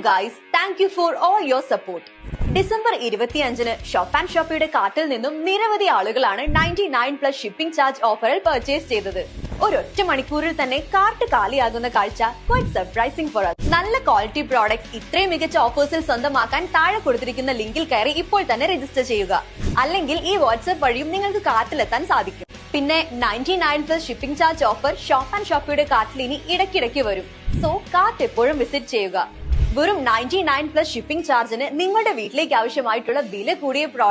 guys, thank you for all your support. December 25-ന് shop and ഷോപ്പിയുടെ കാർട്ടിൽ നിന്നും നിരവധി ആളുകളാണ് 99+ ഷിപ്പിംഗ് ചാർജ് ഓഫറിൽ പർച്ചേസ് ചെയ്തത്. ഒരൊറ്റ മണിക്കൂറിൽ തന്നെ കാർട്ട് കാലിയാകുന്ന കാഴ്ച ക്വൈറ്റ് സർപ്രൈസിംഗ് ഫോർ us. നല്ല ക്വാളിറ്റി പ്രോഡക്ട്സ് ഇത്രയും മികച്ച ഓഫേഴ്സിൽ സ്വന്തമാക്കാൻ താഴെ കൊടുത്തിരിക്കുന്ന ലിങ്കിൽ കയറി ഇപ്പോൾ തന്നെ രജിസ്റ്റർ ചെയ്യുക. അല്ലെങ്കിൽ ഈ വാട്സ്ആപ്പ് വഴിയും നിങ്ങൾക്ക് കാർട്ടിലെത്താൻ സാധിക്കും. പിന്നെ 99+ shipping charge offer shop and ഷോപ്പിയുടെ കാർട്ടിൽ ഇനി ഇടയ്ക്കിടയ്ക്ക് വരും. സോ കാർട്ട് എപ്പോഴും വിസിറ്റ് ചെയ്യുക. വെറും 99+ ഷിപ്പിംഗ് ചാർജിന് നിങ്ങളുടെ വീട്ടിലേക്ക് ആവശ്യമായിട്ടുള്ള വില കൂടിയ